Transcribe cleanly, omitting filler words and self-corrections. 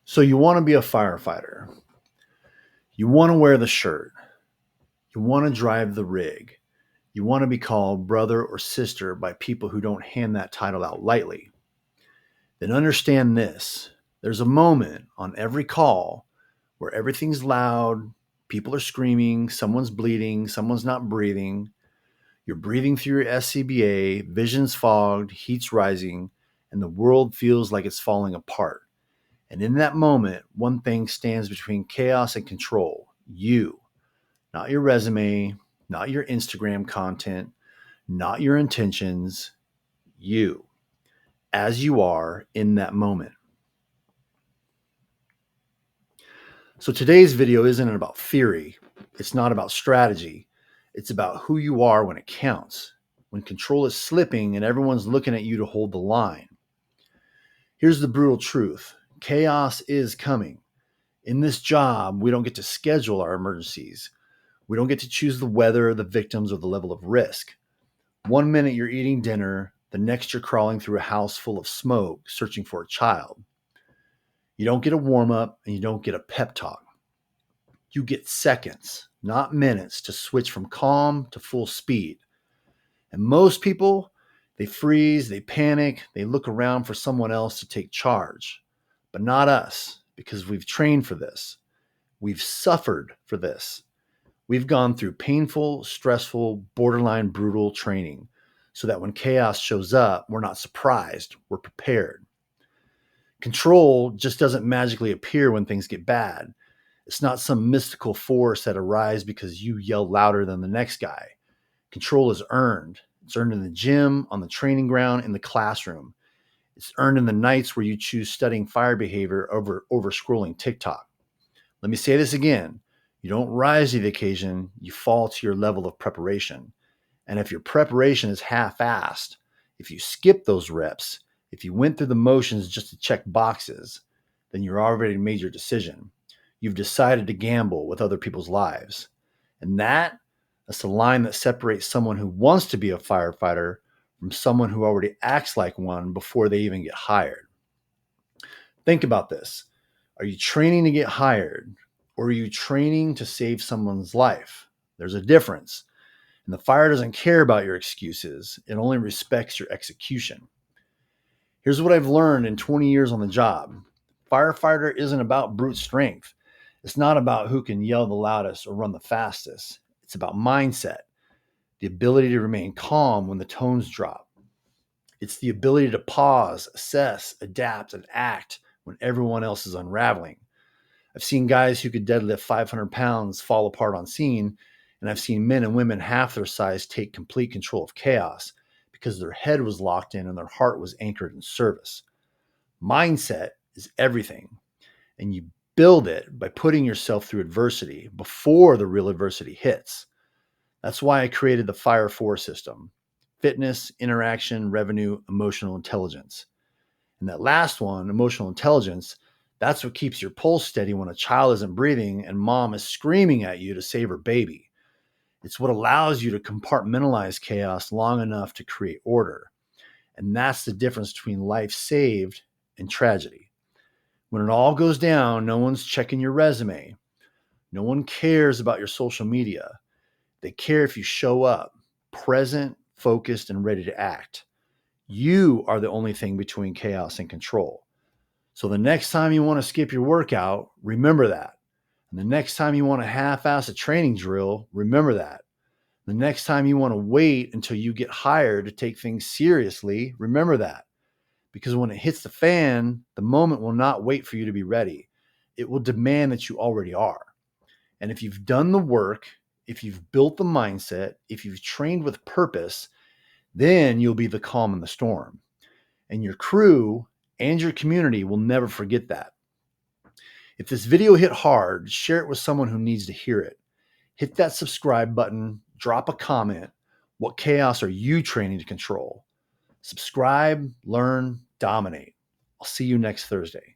So you want to be a firefighter. You want to wear the shirt. You want to drive the rig. You want to be called brother or sister by people who don't hand that title out lightly. Then understand this. There's a moment on every call where everything's loud, people are screaming, someone's bleeding, someone's not breathing. You're breathing through your SCBA, vision's fogged, heat's rising, and the world feels like it's falling apart. And in that moment, one thing stands between chaos and control: you. Not your resume, not your Instagram content, not your intentions, you, as you are in that moment. So today's video isn't about theory. It's not about strategy. It's about who you are when it counts, when control is slipping and everyone's looking at you to hold the line. Here's the brutal truth: chaos is coming. In this job, we don't get to schedule our emergencies. We don't get to choose the weather, the victims, or the level of risk. One minute you're eating dinner, the next you're crawling through a house full of smoke, searching for a child. You don't get a warm up and you don't get a pep talk. You get seconds, not minutes, to switch from calm to full speed. And most people, they freeze, they panic, they look around for someone else to take charge. But not us, because we've trained for this. We've suffered for this. We've gone through painful, stressful, borderline brutal training so that when chaos shows up, we're not surprised, we're prepared. Control just doesn't magically appear when things get bad. It's not some mystical force that arises because you yell louder than the next guy. Control is earned. It's earned in the gym, on the training ground, in the classroom. It's earned in the nights where you choose studying fire behavior over scrolling TikTok. Let me say this again. You don't rise to the occasion, you fall to your level of preparation. And if your preparation is half-assed, if you skip those reps, if you went through the motions just to check boxes, then you've already made your decision. You've decided to gamble with other people's lives. And that's the line that separates someone who wants to be a firefighter from someone who already acts like one before they even get hired. Think about this. Are you training to get hired, or are you training to save someone's life? There's a difference. And the fire doesn't care about your excuses. It only respects your execution. Here's what I've learned in 20 years on the job. Firefighter isn't about brute strength. It's not about who can yell the loudest or run the fastest. It's about mindset, the ability to remain calm when the tones drop. It's the ability to pause, assess, adapt, and act when everyone else is unraveling. I've seen guys who could deadlift 500 pounds fall apart on scene, and I've seen men and women half their size take complete control of chaos because their head was locked in and their heart was anchored in service. Mindset is everything, and you build it by putting yourself through adversity before the real adversity hits. That's why I created the Fire 4 system: fitness, interaction, revenue, emotional intelligence. And that last one, emotional intelligence, that's what keeps your pulse steady when a child isn't breathing and mom is screaming at you to save her baby. It's what allows you to compartmentalize chaos long enough to create order. And that's the difference between life saved and tragedy. When it all goes down, no one's checking your resume. No one cares about your social media. They care if you show up, present, focused, and ready to act. You are the only thing between chaos and control. So the next time you want to skip your workout, remember that. And the next time you want to half-ass a training drill, remember that. The next time you want to wait until you get hired to take things seriously, remember that. Because when it hits the fan, the moment will not wait for you to be ready. It will demand that you already are. And if you've done the work, if you've built the mindset, if you've trained with purpose, then you'll be the calm in the storm. And your crew and your community will never forget that. If this video hit hard, share it with someone who needs to hear it. Hit that subscribe button, drop a comment. What chaos are you training to control? Subscribe, learn, dominate. I'll see you next Thursday.